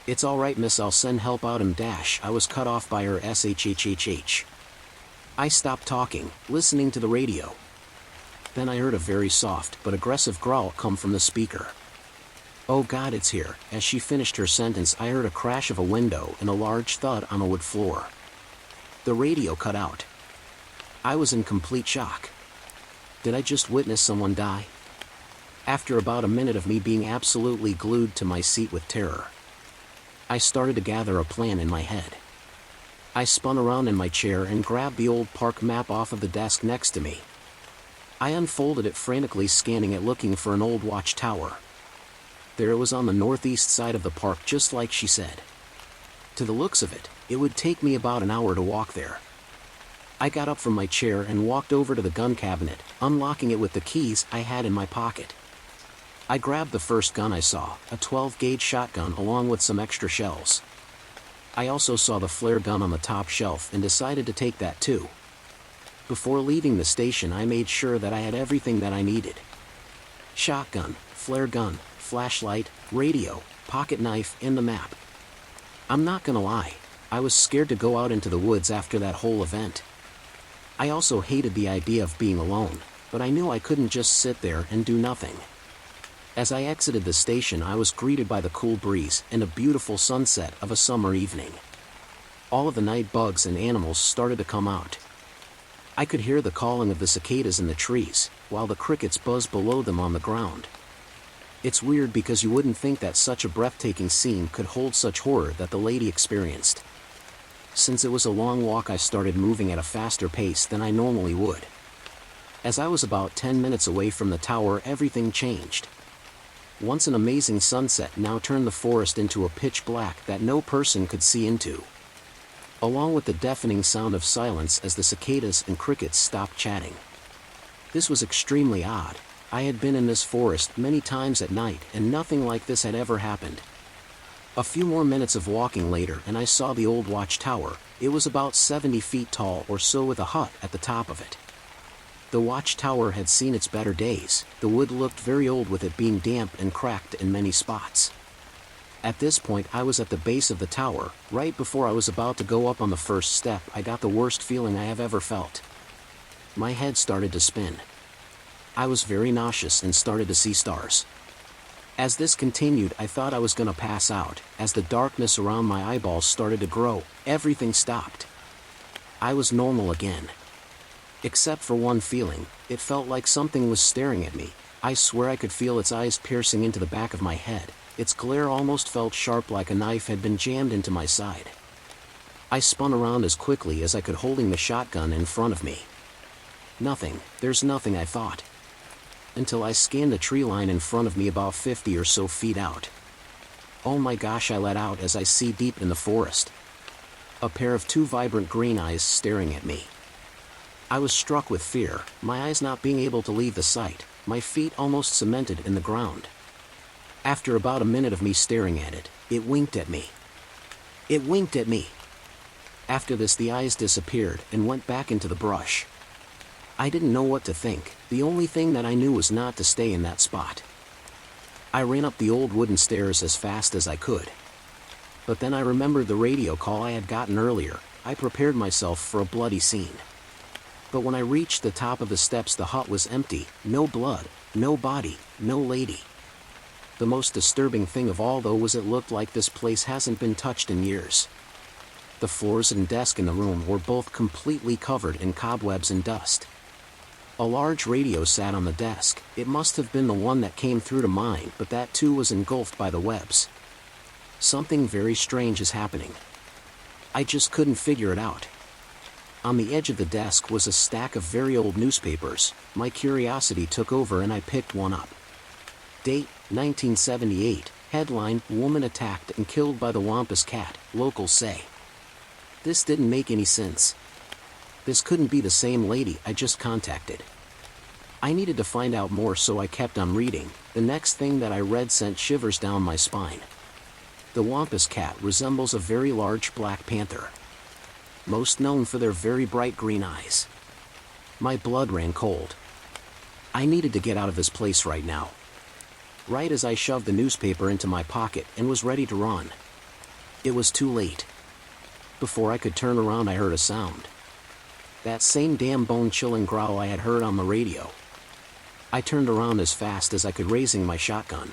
It's alright miss, I'll send help out I was cut off by her shhhh. I stopped talking, listening to the radio. Then I heard a very soft but aggressive growl come from the speaker. "Oh God, it's here." As she finished her sentence, I heard a crash of a window and a large thud on a wood floor. The radio cut out. I was in complete shock. Did I just witness someone die? After about a minute of me being absolutely glued to my seat with terror, I started to gather a plan in my head. I spun around in my chair and grabbed the old park map off of the desk next to me. I unfolded it, frantically scanning it, looking for an old watchtower. There it was on the northeast side of the park, just like she said. To the looks of it, it would take me about an hour to walk there. I got up from my chair and walked over to the gun cabinet, unlocking it with the keys I had in my pocket. I grabbed the first gun I saw, a 12-gauge shotgun along with some extra shells. I also saw the flare gun on the top shelf and decided to take that too. Before leaving the station, I made sure that I had everything that I needed. Shotgun, flare gun, flashlight, radio, pocket knife, and the map. I'm not gonna lie, I was scared to go out into the woods after that whole event. I also hated the idea of being alone, but I knew I couldn't just sit there and do nothing. As I exited the station, I was greeted by the cool breeze and a beautiful sunset of a summer evening. All of the night bugs and animals started to come out. I could hear the calling of the cicadas in the trees, while the crickets buzzed below them on the ground. It's weird because you wouldn't think that such a breathtaking scene could hold such horror that the lady experienced. Since it was a long walk, I started moving at a faster pace than I normally would. As I was about 10 minutes away from the tower, everything changed. Once an amazing sunset now turned the forest into a pitch black that no person could see into, along with the deafening sound of silence as the cicadas and crickets stopped chatting. This was extremely odd. I had been in this forest many times at night and nothing like this had ever happened. A few more minutes of walking later and I saw the old watchtower. It was about 70 feet tall or so with a hut at the top of it. The watchtower had seen its better days. The wood looked very old, with it being damp and cracked in many spots. At this point, I was at the base of the tower. Right before I was about to go up on the first step, I got the worst feeling I have ever felt. My head started to spin. I was very nauseous and started to see stars. As this continued, I thought I was gonna pass out. As the darkness around my eyeballs started to grow, everything stopped. I was normal again. Except for one feeling. It felt like something was staring at me. I swear I could feel its eyes piercing into the back of my head. Its glare almost felt sharp, like a knife had been jammed into my side. I spun around as quickly as I could, holding the shotgun in front of me. Nothing. There's nothing, I thought. Until I scanned the tree line in front of me about 50 or so feet out. Oh my gosh, I let out as I see deep in the forest. A pair of two vibrant green eyes staring at me. I was struck with fear, my eyes not being able to leave the sight, my feet almost cemented in the ground. After about a minute of me staring at it, it winked at me. It winked at me. After this, the eyes disappeared and went back into the brush. I didn't know what to think. The only thing that I knew was not to stay in that spot. I ran up the old wooden stairs as fast as I could. But then I remembered the radio call I had gotten earlier. I prepared myself for a bloody scene. But when I reached the top of the steps, the hut was empty. No blood, no body, no lady. The most disturbing thing of all, though, was it looked like this place hasn't been touched in years. The floors and desk in the room were both completely covered in cobwebs and dust. A large radio sat on the desk. It must have been the one that came through to mine, but that too was engulfed by the webs. Something very strange is happening. I just couldn't figure it out. On the edge of the desk was a stack of very old newspapers. My curiosity took over and I picked one up. Date, 1978. Headline, Woman attacked and killed by the Wampus cat, locals say. This didn't make any sense. This couldn't be the same lady I just contacted. I needed to find out more, so I kept on reading. The next thing that I read sent shivers down my spine. The Wampus cat resembles a very large black panther, most known for their very bright green eyes. My blood ran cold. I needed to get out of this place right now. Right as I shoved the newspaper into my pocket and was ready to run, it was too late. Before I could turn around, I heard a sound. That same damn bone-chilling growl I had heard on the radio. I turned around as fast as I could, raising my shotgun.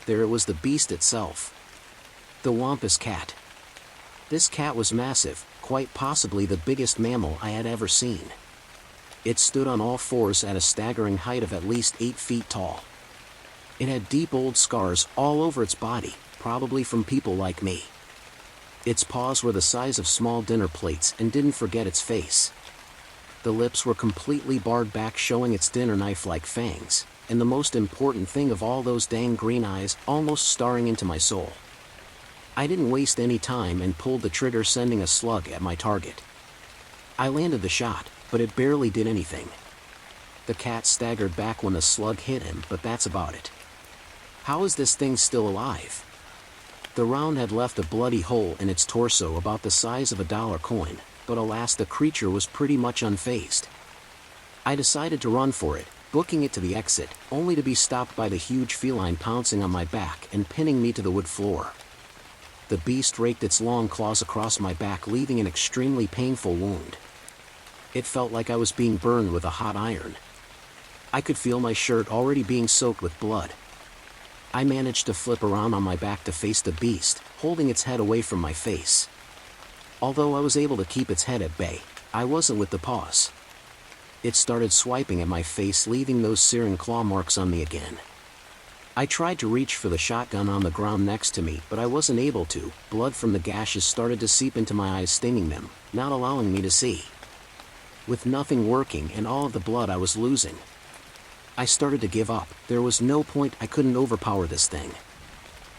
there it was, the beast itself. The wampus cat. This cat was massive, quite possibly the biggest mammal I had ever seen. It stood on all fours at a staggering height of at least 8 feet tall. It had deep old scars all over its body, probably from people like me. Its paws were the size of small dinner plates, and didn't forget its face. The lips were completely barred back, showing its dinner knife-like fangs, and the most important thing of all, those dang green eyes almost staring into my soul. I didn't waste any time and pulled the trigger, sending a slug at my target. I landed the shot, but it barely did anything. The cat staggered back when the slug hit him, but that's about it. How is this thing still alive? The round had left a bloody hole in its torso about the size of a dollar coin, but alas, the creature was pretty much unfazed. I decided to run for it, booking it to the exit, only to be stopped by the huge feline pouncing on my back and pinning me to the wood floor. The beast raked its long claws across my back, leaving an extremely painful wound. It felt like I was being burned with a hot iron. I could feel my shirt already being soaked with blood. I managed to flip around on my back to face the beast, holding its head away from my face. Although I was able to keep its head at bay, I wasn't with the paws. It started swiping at my face, leaving those searing claw marks on me again. I tried to reach for the shotgun on the ground next to me, but I wasn't able to. Blood from the gashes started to seep into my eyes, stinging them, not allowing me to see. With nothing working and all of the blood I was losing, I started to give up. There was no point, I couldn't overpower this thing.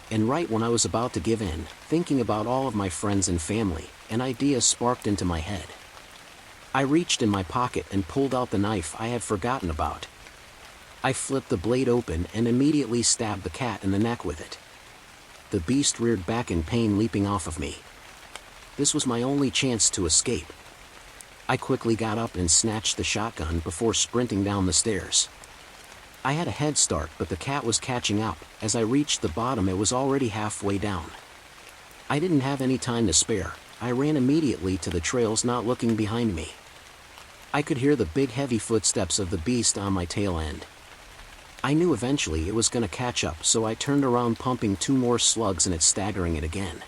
And right when I was about to give in, thinking about all of my friends and family, an idea sparked into my head. I reached in my pocket and pulled out the knife I had forgotten about. I flipped the blade open and immediately stabbed the cat in the neck with it. The beast reared back in pain, leaping off of me. This was my only chance to escape. I quickly got up and snatched the shotgun before sprinting down the stairs. I had a head start, but the cat was catching up. As I reached the bottom, it was already halfway down. I didn't have any time to spare. I ran immediately to the trails, not looking behind me. I could hear the big heavy footsteps of the beast on my tail end. I knew eventually it was going to catch up, so I turned around, pumping 2 more slugs and it staggering it again.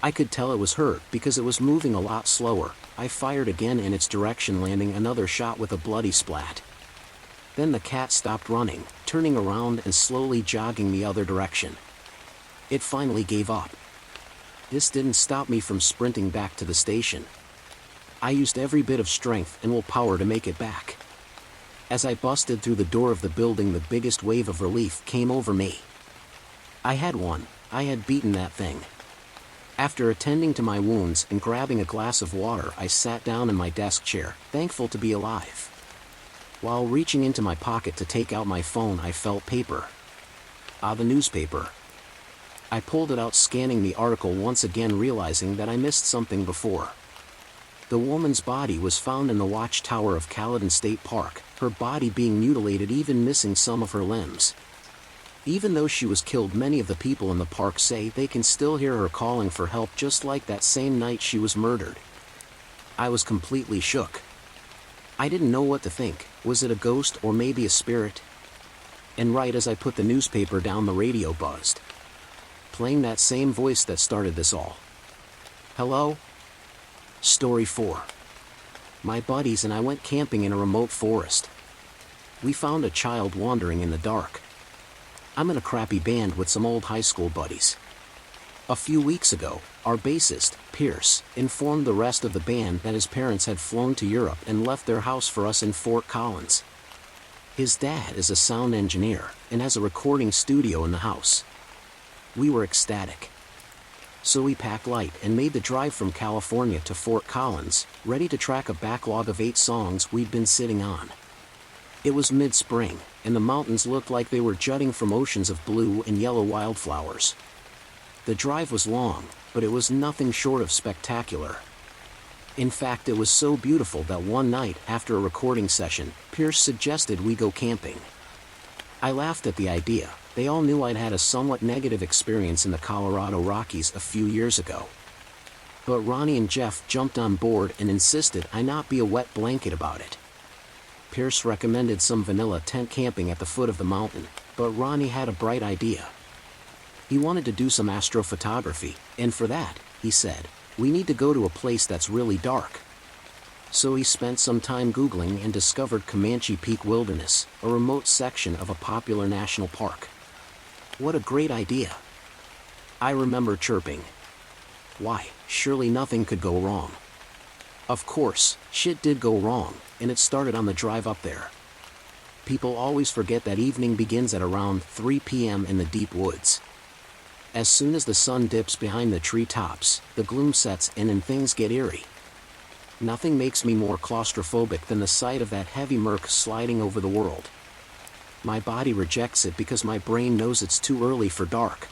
I could tell it was hurt because it was moving a lot slower. I fired again in its direction, landing another shot with a bloody splat. Then the cat stopped running, turning around and slowly jogging the other direction. It finally gave up. This didn't stop me from sprinting back to the station. I used every bit of strength and willpower to make it back. As I busted through the door of the building, the biggest wave of relief came over me. I had won. I had beaten that thing. After attending to my wounds and grabbing a glass of water, I sat down in my desk chair, thankful to be alive. While reaching into my pocket to take out my phone, I felt paper. The newspaper. I pulled it out, scanning the article once again, realizing that I missed something before. The woman's body was found in the watchtower of Caledon State Park, her body being mutilated, even missing some of her limbs. Even though she was killed, many of the people in the park say they can still hear her calling for help, just like that same night she was murdered. I was completely shook. I didn't know what to think. Was it a ghost or maybe a spirit? And right as I put the newspaper down, the radio buzzed, playing that same voice that started this all. Hello? Story 4. My buddies and I went camping in a remote forest. We found a child wandering in the dark. I'm in a crappy band with some old high school buddies. A few weeks ago, our bassist, Pierce, informed the rest of the band that his parents had flown to Europe and left their house for us in Fort Collins. His dad is a sound engineer and has a recording studio in the house. We were ecstatic. So we packed light and made the drive from California to Fort Collins, ready to track a backlog of 8 songs we'd been sitting on. It was mid-spring, and the mountains looked like they were jutting from oceans of blue and yellow wildflowers. The drive was long, but it was nothing short of spectacular. In fact, it was so beautiful that one night, after a recording session, Pierce suggested we go camping. I laughed at the idea. They all knew I'd had a somewhat negative experience in the Colorado Rockies a few years ago. But Ronnie and Jeff jumped on board and insisted I not be a wet blanket about it. Pierce recommended some vanilla tent camping at the foot of the mountain, but Ronnie had a bright idea. He wanted to do some astrophotography, and for that, he said, we need to go to a place that's really dark. So he spent some time Googling and discovered Comanche Peak Wilderness, a remote section of a popular national park. What a great idea! I remember chirping. Why, surely nothing could go wrong. Of course, shit did go wrong, and it started on the drive up there. People always forget that evening begins at around 3 p.m. in the deep woods. As soon as the sun dips behind the treetops, the gloom sets in and things get eerie. Nothing makes me more claustrophobic than the sight of that heavy murk sliding over the world. My body rejects it because my brain knows it's too early for dark.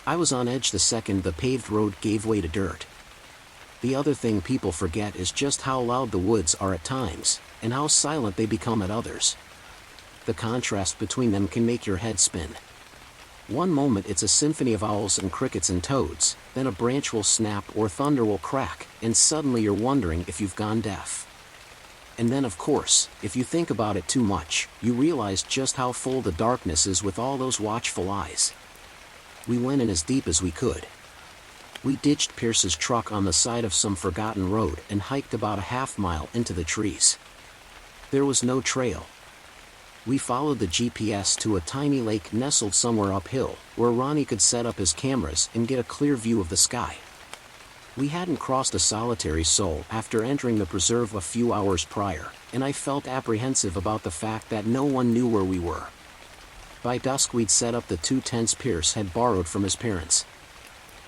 I was on edge the second the paved road gave way to dirt. The other thing people forget is just how loud the woods are at times, and how silent they become at others. The contrast between them can make your head spin. One moment it's a symphony of owls and crickets and toads, then a branch will snap or thunder will crack, and suddenly you're wondering if you've gone deaf. And then of course, if you think about it too much, you realize just how full the darkness is with all those watchful eyes. We went in as deep as we could. We ditched Pierce's truck on the side of some forgotten road and hiked about a half-mile into the trees. There was no trail. We followed the GPS to a tiny lake nestled somewhere uphill, where Ronnie could set up his cameras and get a clear view of the sky. We hadn't crossed a solitary soul after entering the preserve a few hours prior, and I felt apprehensive about the fact that no one knew where we were. By dusk we'd set up the 2 tents Pierce had borrowed from his parents.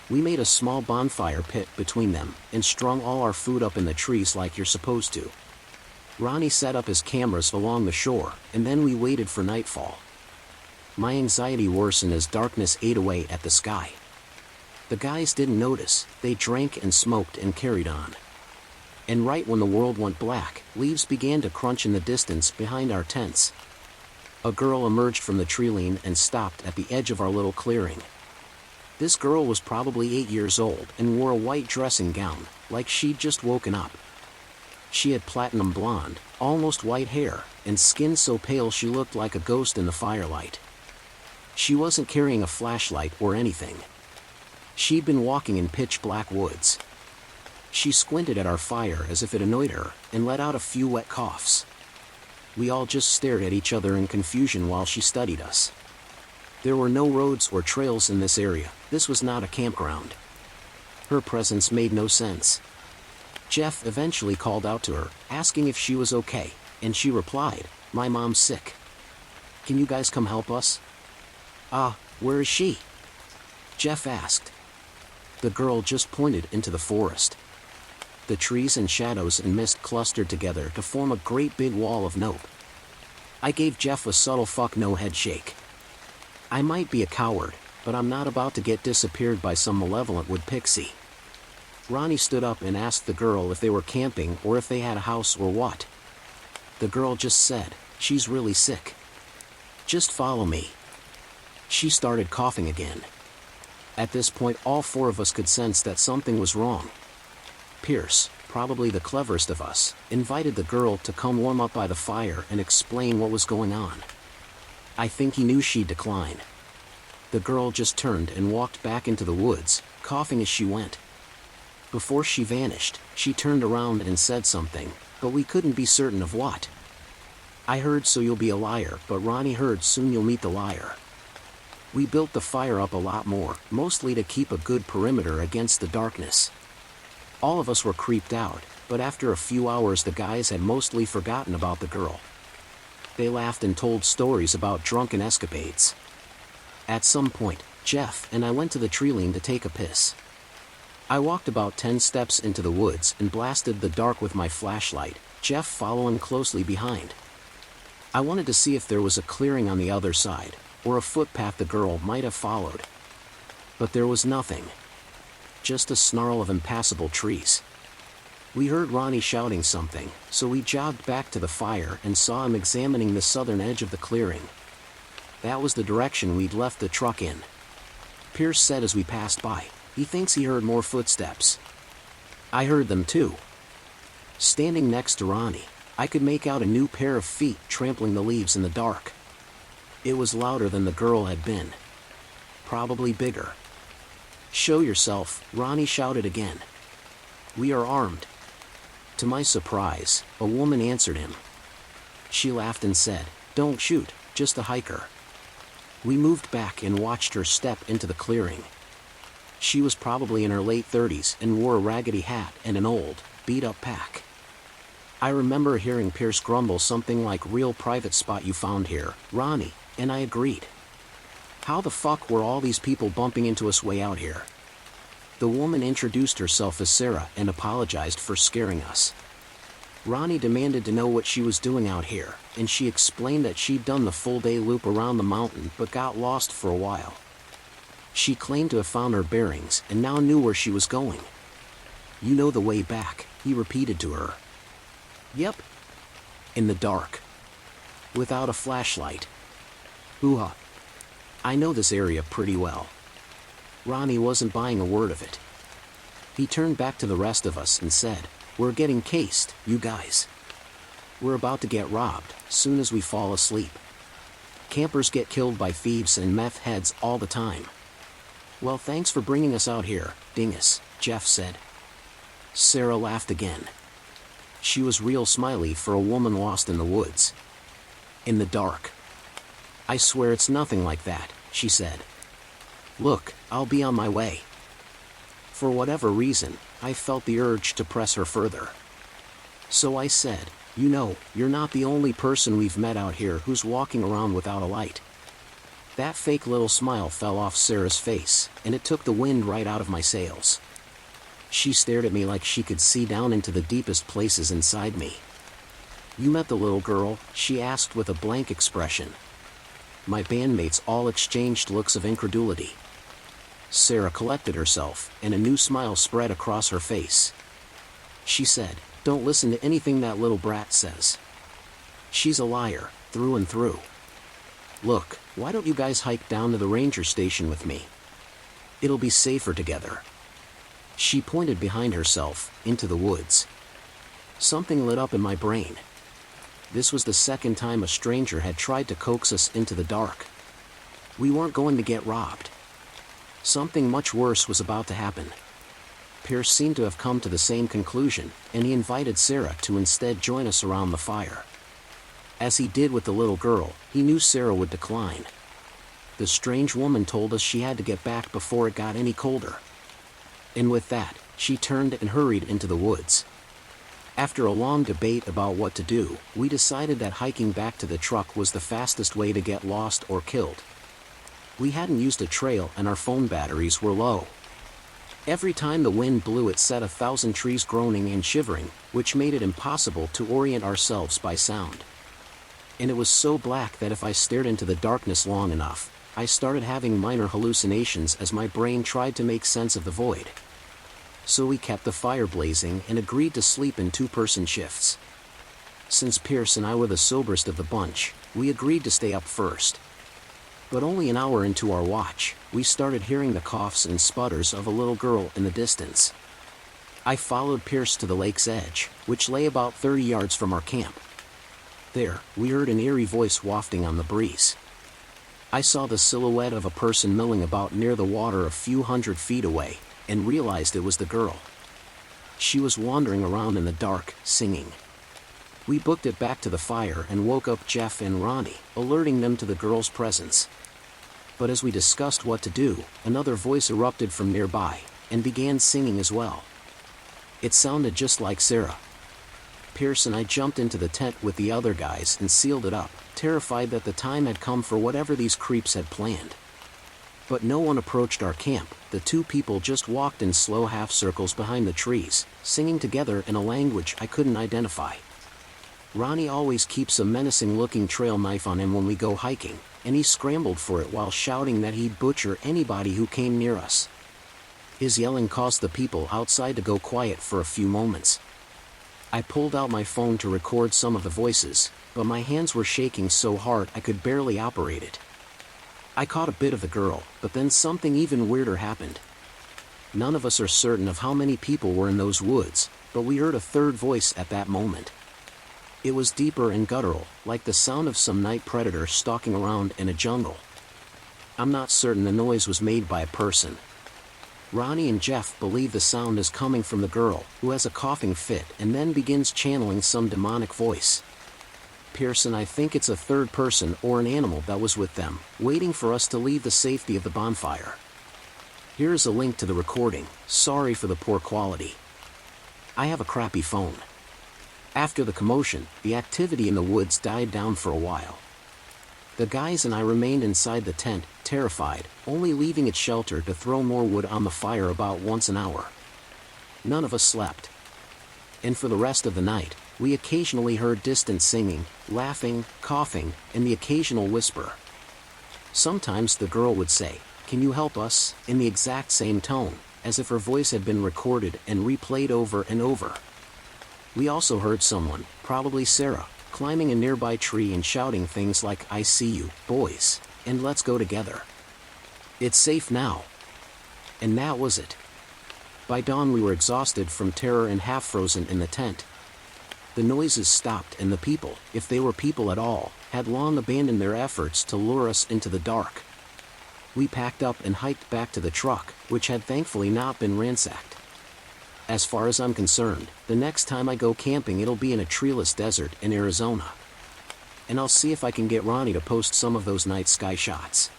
We made a small bonfire pit between them, and strung all our food up in the trees like you're supposed to. Ronnie set up his cameras along the shore, and then we waited for nightfall. My anxiety worsened as darkness ate away at the sky. The guys didn't notice, they drank and smoked and carried on. And right when the world went black, leaves began to crunch in the distance behind our tents. A girl emerged from the tree-line and stopped at the edge of our little clearing. This girl was probably 8 years old and wore a white dressing gown, like she'd just woken up. She had platinum blonde, almost white hair, and skin so pale she looked like a ghost in the firelight. She wasn't carrying a flashlight or anything. She'd been walking in pitch-black woods. She squinted at our fire as if it annoyed her, and let out a few wet coughs. We all just stared at each other in confusion while she studied us. There were no roads or trails in this area. This was not a campground. Her presence made no sense. Jeff eventually called out to her, asking if she was okay, and she replied, "My mom's sick. Can you guys come help us?" Where is she?" Jeff asked. The girl just pointed into the forest. The trees and shadows and mist clustered together to form a great big wall of nope. I gave Jeff a subtle fuck no head shake. I might be a coward, but I'm not about to get disappeared by some malevolent wood pixie. Ronnie stood up and asked the girl if they were camping or if they had a house or what. The girl just said, "She's really sick. Just follow me." She started coughing again. At this point all 4 of us could sense that something was wrong. Pierce, probably the cleverest of us, invited the girl to come warm up by the fire and explain what was going on. I think he knew she'd decline. The girl just turned and walked back into the woods, coughing as she went. Before she vanished, she turned around and said something, but we couldn't be certain of what. I heard "so you'll be a liar," but Ronnie heard "soon you'll meet the liar." We built the fire up a lot more, mostly to keep a good perimeter against the darkness. All of us were creeped out, but after a few hours the guys had mostly forgotten about the girl. They laughed and told stories about drunken escapades. At some point, Jeff and I went to the tree-line to take a piss. I walked about 10 steps into the woods and blasted the dark with my flashlight, Jeff following closely behind. I wanted to see if there was a clearing on the other side, or a footpath the girl might have followed. But there was nothing. Just a snarl of impassable trees. We heard Ronnie shouting something, so we jogged back to the fire and saw him examining the southern edge of the clearing. That was the direction we'd left the truck in. Pierce said as we passed by, he thinks he heard more footsteps. I heard them too. Standing next to Ronnie, I could make out a new pair of feet trampling the leaves in the dark. It was louder than the girl had been. probably bigger. "Show yourself," Ronnie shouted again. "We are armed." To my surprise, a woman answered him. She laughed and said, "Don't shoot, just a hiker." We moved back and watched her step into the clearing. She was probably in her late 30s and wore a raggedy hat and an old, beat-up pack. I remember hearing Pierce grumble something like, "Real private spot you found here, Ronnie," and I agreed. How the fuck were all these people bumping into us way out here? The woman introduced herself as Sarah and apologized for scaring us. Ronnie demanded to know what she was doing out here, and she explained that she'd done the full-day loop around the mountain but got lost for a while. She claimed to have found her bearings and now knew where she was going. "You know the way back," he repeated to her. "Yep." "In the dark. Without a flashlight." "Hoo-ha. I know this area pretty well." Ronnie wasn't buying a word of it. He turned back to the rest of us and said, "We're getting cased, you guys. We're about to get robbed, soon as we fall asleep. Campers get killed by thieves and meth heads all the time." "Well, thanks for bringing us out here, dingus," Jeff said. Sarah laughed again. She was real smiley for a woman lost in the woods. "In the dark. I swear it's nothing like that," she said. "Look, I'll be on my way." For whatever reason, I felt the urge to press her further. So I said, "You know, you're not the only person we've met out here who's walking around without a light." That fake little smile fell off Sarah's face, and it took the wind right out of my sails. She stared at me like she could see down into the deepest places inside me. "You met the little girl?" she asked with a blank expression. My bandmates all exchanged looks of incredulity. Sarah collected herself, and a new smile spread across her face. She said, "Don't listen to anything that little brat says. She's a liar, through and through. Look, why don't you guys hike down to the ranger station with me? It'll be safer together." She pointed behind herself, into the woods. Something lit up in my brain. This was the second time a stranger had tried to coax us into the dark. We weren't going to get robbed. Something much worse was about to happen. Pierce seemed to have come to the same conclusion, and he invited Sarah to instead join us around the fire. As he did with the little girl, he knew Sarah would decline. The strange woman told us she had to get back before it got any colder. And with that, she turned and hurried into the woods. After a long debate about what to do, we decided that hiking back to the truck was the fastest way to get lost or killed. We hadn't used a trail and our phone batteries were low. Every time the wind blew it set 1,000 trees groaning and shivering, which made it impossible to orient ourselves by sound. And it was so black that if I stared into the darkness long enough, I started having minor hallucinations as my brain tried to make sense of the void. So we kept the fire blazing and agreed to sleep in two-person shifts. Since Pierce and I were the soberest of the bunch, we agreed to stay up first. But only an hour into our watch, we started hearing the coughs and sputters of a little girl in the distance. I followed Pierce to the lake's edge, which lay about 30 yards from our camp. There, we heard an eerie voice wafting on the breeze. I saw the silhouette of a person milling about near the water a few hundred feet away, and realized it was the girl. She was wandering around in the dark, singing. We booked it back to the fire and woke up Jeff and Ronnie, alerting them to the girl's presence. But as we discussed what to do, another voice erupted from nearby, and began singing as well. It sounded just like Sarah. Pierce and I jumped into the tent with the other guys and sealed it up, terrified that the time had come for whatever these creeps had planned. But no one approached our camp. The two people just walked in slow half circles behind the trees, singing together in a language I couldn't identify. Ronnie always keeps a menacing-looking trail knife on him when we go hiking, and he scrambled for it while shouting that he'd butcher anybody who came near us. His yelling caused the people outside to go quiet for a few moments. I pulled out my phone to record some of the voices, but my hands were shaking so hard I could barely operate it. I caught a bit of the girl, but then something even weirder happened. None of us are certain of how many people were in those woods, but we heard a third voice at that moment. It was deeper and guttural, like the sound of some night predator stalking around in a jungle. I'm not certain the noise was made by a person. Ronnie and Jeff believe the sound is coming from the girl, who has a coughing fit and then begins channeling some demonic voice. Pearson, I think it's a third person or an animal that was with them, waiting for us to leave the safety of the bonfire. Here is a link to the recording. Sorry for the poor quality. I have a crappy phone. After the commotion, the activity in the woods died down for a while. The guys and I remained inside the tent, terrified, only leaving its shelter to throw more wood on the fire about once an hour. None of us slept. And for the rest of the night, we occasionally heard distant singing, laughing, coughing, and the occasional whisper. Sometimes the girl would say, "Can you help us?" in the exact same tone, as if her voice had been recorded and replayed over and over. We also heard someone, probably Sarah, climbing a nearby tree and shouting things like, "I see you, boys, and let's go together. It's safe now." And that was it. By dawn we were exhausted from terror and half frozen in the tent. The noises stopped and the people, if they were people at all, had long abandoned their efforts to lure us into the dark. We packed up and hiked back to the truck, which had thankfully not been ransacked. As far as I'm concerned, the next time I go camping it'll be in a treeless desert in Arizona. And I'll see if I can get Ronnie to post some of those night sky shots.